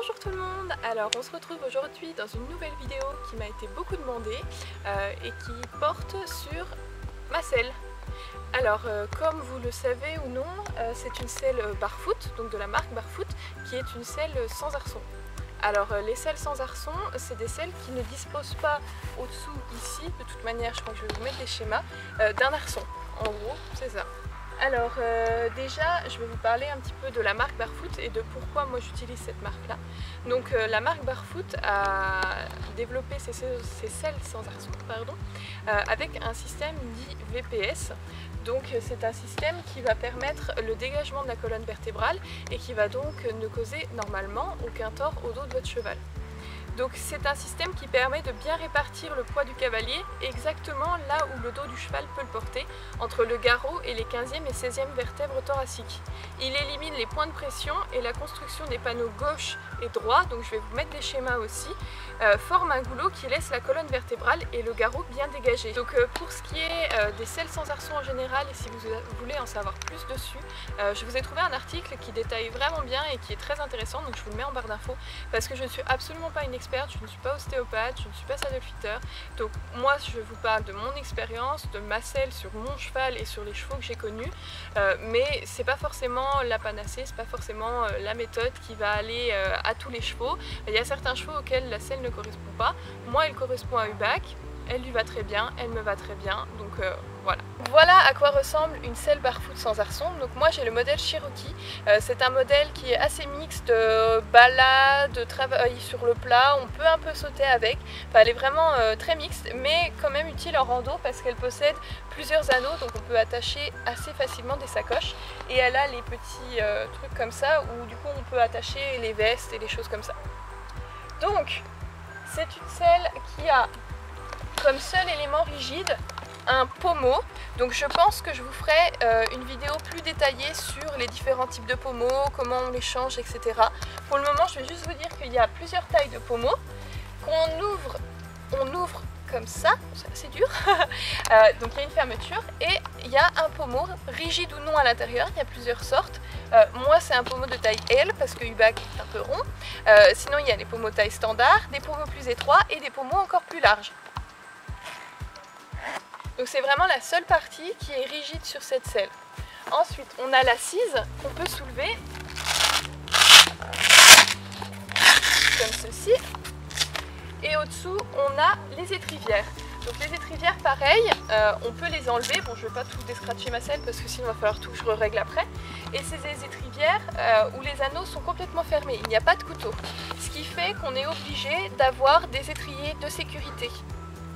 Bonjour tout le monde. Alors on se retrouve aujourd'hui dans une nouvelle vidéo qui m'a été beaucoup demandée et qui porte sur ma selle. Alors comme vous le savez ou non, c'est une selle Barfoot, donc de la marque Barfoot, qui est une selle sans arçon. Alors les selles sans arçon, c'est des selles qui ne disposent pas au-dessous ici, de toute manière je crois que je vais vous mettre des schémas, d'un arçon. En gros, c'est ça. Alors déjà, je vais vous parler un petit peu de la marque Barfoot et de pourquoi moi j'utilise cette marque-là. Donc la marque Barfoot a développé ses selles sans arçon avec un système dit VPS. Donc c'est un système qui va permettre le dégagement de la colonne vertébrale et qui va donc ne causer normalement aucun tort au dos de votre cheval. Donc c'est un système qui permet de bien répartir le poids du cavalier exactement là où le dos du cheval peut le porter, entre le garrot et les 15e et 16e vertèbres thoraciques. Il élimine les points de pression et la construction des panneaux gauche et droit, donc je vais vous mettre des schémas aussi, forme un goulot qui laisse la colonne vertébrale et le garrot bien dégagé. Donc pour ce qui est des selles sans arçon en général, et si vous voulez en savoir plus dessus, je vous ai trouvé un article qui détaille vraiment bien et qui est très intéressant, donc je vous le mets en barre d'infos, parce que je ne suis absolument pas une experte, je ne suis pas ostéopathe, je ne suis pas saddle fitter, donc moi je vous parle de mon expérience, de ma selle sur mon cheval et sur les chevaux que j'ai connus, mais c'est pas forcément la panacée, c'est pas forcément la méthode qui va aller à tous les chevaux. Il y a certains chevaux auxquels la selle ne correspond pas, moi elle correspond à Hubac, elle lui va très bien, elle me va très bien, donc voilà. Voilà à quoi ressemble une selle Barfoot sans arçon. Donc moi j'ai le modèle Cherokee, c'est un modèle qui est assez mixte, de balade, de travail sur le plat, on peut un peu sauter avec, enfin, elle est vraiment très mixte mais quand même utile en rando parce qu'elle possède plusieurs anneaux, donc on peut attacher assez facilement des sacoches et elle a les petits trucs comme ça où du coup on peut attacher les vestes et les choses comme ça. Donc c'est une selle qui a comme seul élément rigide un pommeau, donc je pense que je vous ferai une vidéo plus détaillée sur les différents types de pommeaux, comment on les change, etc. Pour le moment je vais juste vous dire qu'il y a plusieurs tailles de pommeaux on ouvre comme ça, c'est assez dur, donc il y a une fermeture et il y a un pommeau rigide ou non à l'intérieur, il y a plusieurs sortes. Moi c'est un pommeau de taille L parce que Hubac est un peu rond, sinon il y a des pommeaux taille standard, des pommeaux plus étroits et des pommeaux encore plus larges. Donc c'est vraiment la seule partie qui est rigide sur cette selle. Ensuite on a l'assise qu'on peut soulever comme ceci. Et au-dessous on a les étrivières. Donc les étrivières pareil, on peut les enlever. Bon je ne vais pas tout descratcher ma selle parce que sinon il va falloir tout que je règle après. Et c'est des étrivières où les anneaux sont complètement fermés, il n'y a pas de couteau. Ce qui fait qu'on est obligé d'avoir des étriers de sécurité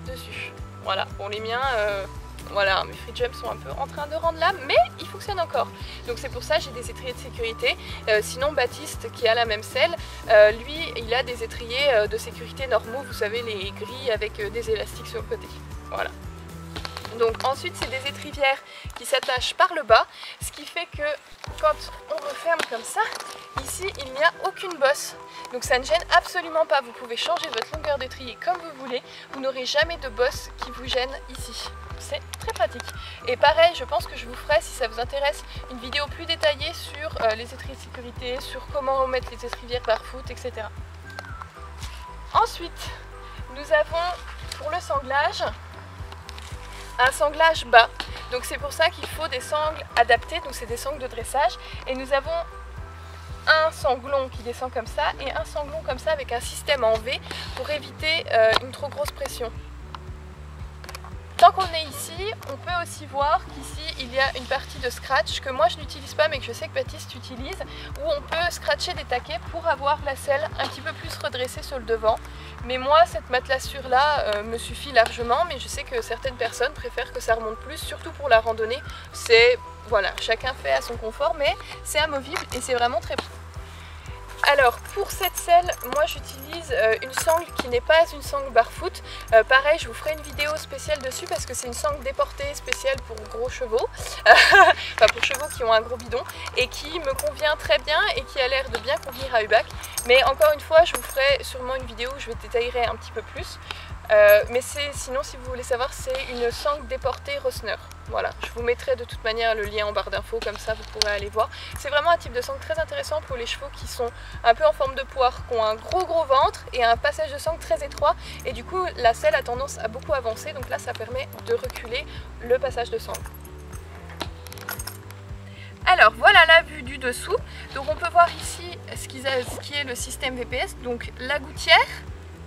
dessus. Voilà, bon les miens, voilà, mes free jumps sont un peu en train de rendre l'âme, mais ils fonctionnent encore. Donc c'est pour ça que j'ai des étriers de sécurité. Sinon Baptiste, qui a la même selle, lui, il a des étriers de sécurité normaux, vous savez, les grilles avec des élastiques sur le côté. Voilà. Donc ensuite c'est des étrivières qui s'attachent par le bas, ce qui fait que quand on referme comme ça, ici il n'y a aucune bosse. Donc ça ne gêne absolument pas, vous pouvez changer votre longueur d'étrier comme vous voulez, vous n'aurez jamais de bosse qui vous gêne ici. C'est très pratique. Et pareil, je pense que je vous ferai, si ça vous intéresse, une vidéo plus détaillée sur les étriers de sécurité, sur comment remettre les étrivières Barfoot, etc. Ensuite, nous avons pour le sanglage un sanglage bas, donc c'est pour ça qu'il faut des sangles adaptés, donc c'est des sangles de dressage, et nous avons un sanglon qui descend comme ça et un sanglon comme ça avec un système en V pour éviter une trop grosse pression. Tant qu'on est ici, on peut aussi voir qu'ici il y a une partie de scratch que moi je n'utilise pas mais que je sais que Baptiste utilise, où on peut scratcher des taquets pour avoir la selle un petit peu plus redressée sur le devant. Mais moi cette matelassure là me suffit largement, mais je sais que certaines personnes préfèrent que ça remonte plus, surtout pour la randonnée. C'est, voilà, chacun fait à son confort, mais c'est amovible et c'est vraiment très beau. Alors pour cette selle, moi j'utilise une sangle qui n'est pas une sangle Barfoot. Pareil, je vous ferai une vidéo spéciale dessus parce que c'est une sangle déportée spéciale pour gros chevaux, enfin pour chevaux qui ont un gros bidon, et qui me convient très bien et qui a l'air de bien convenir à Hubac. Mais encore une fois, je vous ferai sûrement une vidéo où je vais détailler un petit peu plus. Mais sinon, si vous voulez savoir, c'est une sangle déportée Rossner. Voilà, je vous mettrai de toute manière le lien en barre d'infos, comme ça vous pourrez aller voir. C'est vraiment un type de sangle très intéressant pour les chevaux qui sont un peu en forme de poire, qui ont un gros ventre et un passage de sangle très étroit, et du coup la selle a tendance à beaucoup avancer, donc là ça permet de reculer le passage de sangle. Alors voilà la vue du dessous, donc on peut voir ici ce qui est le système VPS, donc la gouttière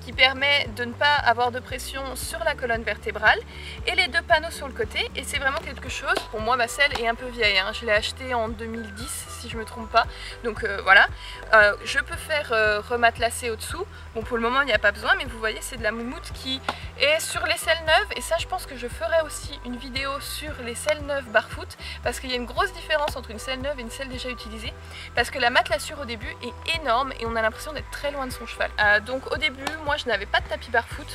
qui permet de ne pas avoir de pression sur la colonne vertébrale et les deux panneaux sur le côté, et c'est vraiment quelque chose, pour moi ma selle est un peu vieille, hein. Je l'ai achetée en 2010 si je me trompe pas, donc voilà. Je peux faire rematelacer au-dessous, bon pour le moment il n'y a pas besoin, mais vous voyez c'est de la moumoute qui est sur les selles neuves, et ça je pense que je ferai aussi une vidéo sur les selles neuves barfoot, parce qu'il y a une grosse différence entre une selle neuve et une selle déjà utilisée, parce que la matelassure au début est énorme et on a l'impression d'être très loin de son cheval. Donc au début moi je n'avais pas de tapis barfoot.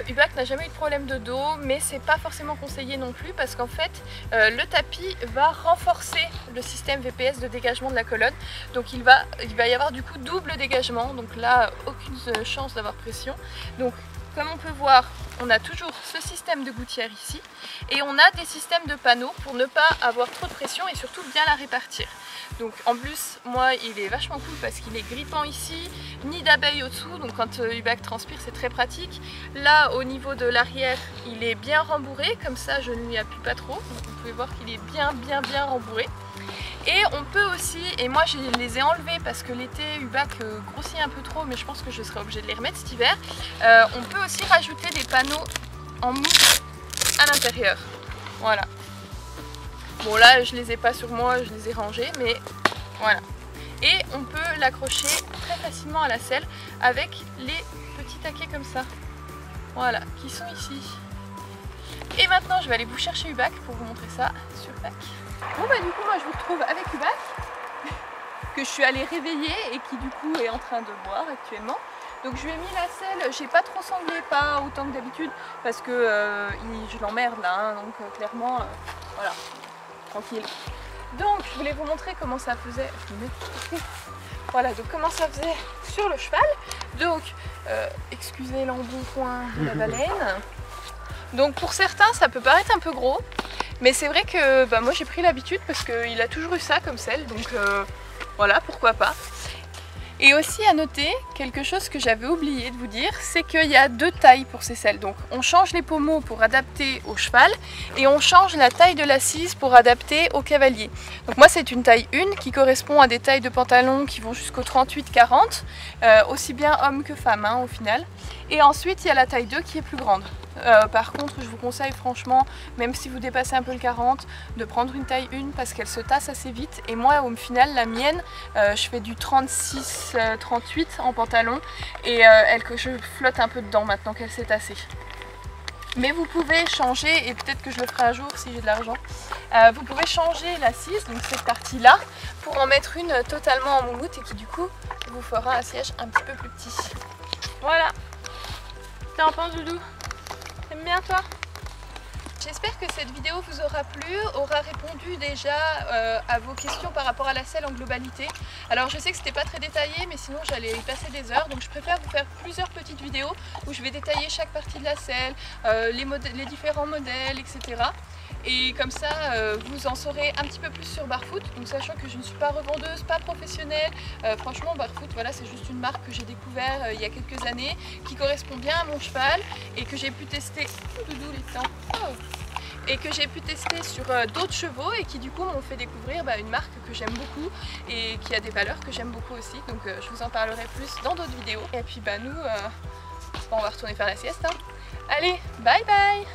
Hubac n'a jamais eu de problème de dos, mais c'est pas forcément conseillé non plus, parce qu'en fait le tapis va renforcer le système VPS de dégagement de la colonne, donc il va y avoir du coup double dégagement, donc là aucune chance d'avoir pression. Donc comme on peut voir, on a toujours ce système de gouttière ici, et on a des systèmes de panneaux pour ne pas avoir trop de pression et surtout bien la répartir. Donc en plus, moi il est vachement cool parce qu'il est grippant ici, nid d'abeille au-dessous, donc quand Hubac transpire c'est très pratique. Là au niveau de l'arrière, il est bien rembourré, comme ça je ne lui appuie pas trop, donc vous pouvez voir qu'il est bien rembourré. Et on peut aussi, et moi je les ai enlevés parce que l'été Hubac grossit un peu trop, mais je pense que je serai obligée de les remettre cet hiver. On peut aussi rajouter des panneaux en mousse à l'intérieur, voilà. Bon là je les ai pas sur moi, je les ai rangés, mais voilà. Et on peut l'accrocher très facilement à la selle avec les petits taquets comme ça, voilà, qui sont ici. Et maintenant je vais aller vous chercher Hubac pour vous montrer ça sur Hubac. Bon bah du coup moi je vous retrouve avec Hubac, que je suis allée réveiller et qui du coup est en train de boire actuellement. Donc je lui ai mis la selle, j'ai pas trop sanglé, pas autant que d'habitude, parce que je l'emmerde là, hein, donc clairement, voilà, tranquille. Donc je voulais vous montrer comment ça faisait, voilà, donc comment ça faisait sur le cheval. Donc, excusez l'embonpoint de la baleine. Donc pour certains ça peut paraître un peu gros, mais c'est vrai que bah, moi j'ai pris l'habitude parce qu'il a toujours eu ça comme selle, donc voilà, pourquoi pas. Et aussi à noter, quelque chose que j'avais oublié de vous dire, c'est qu'il y a deux tailles pour ces selles. Donc on change les pommeaux pour adapter au cheval et on change la taille de l'assise pour adapter au cavalier. Donc moi c'est une taille 1 qui correspond à des tailles de pantalon qui vont jusqu'au 38-40, aussi bien homme que femme hein, au final. Et ensuite il y a la taille 2 qui est plus grande. Par contre je vous conseille franchement, même si vous dépassez un peu le 40, de prendre une taille 1 parce qu'elle se tasse assez vite. Et moi au final la mienne, je fais du 36-38 en pantalon et je flotte un peu dedans maintenant qu'elle s'est tassée. Mais vous pouvez changer, et peut-être que je le ferai un jour si j'ai de l'argent, vous pouvez changer l'assise, donc cette partie là, pour en mettre une totalement en moumoute et qui du coup vous fera un siège un petit peu plus petit. Voilà. T'en penses Doudou? T'aimes bien toi? J'espère que cette vidéo vous aura plu, aura répondu déjà à vos questions par rapport à la selle en globalité. Alors je sais que c'était pas très détaillé, mais sinon j'allais y passer des heures, donc je préfère vous faire plusieurs petites vidéos où je vais détailler chaque partie de la selle, les différents modèles, etc. Et comme ça vous en saurez un petit peu plus sur Barfoot, donc sachant que je ne suis pas revendeuse, pas professionnelle, franchement Barfoot voilà, c'est juste une marque que j'ai découvert il y a quelques années, qui correspond bien à mon cheval et que j'ai pu tester, Doudou les temps, et que j'ai pu tester sur d'autres chevaux et qui du coup m'ont fait découvrir une marque que j'aime beaucoup et qui a des valeurs que j'aime beaucoup aussi, donc je vous en parlerai plus dans d'autres vidéos. Et puis nous on va retourner faire la sieste hein. Allez, bye bye.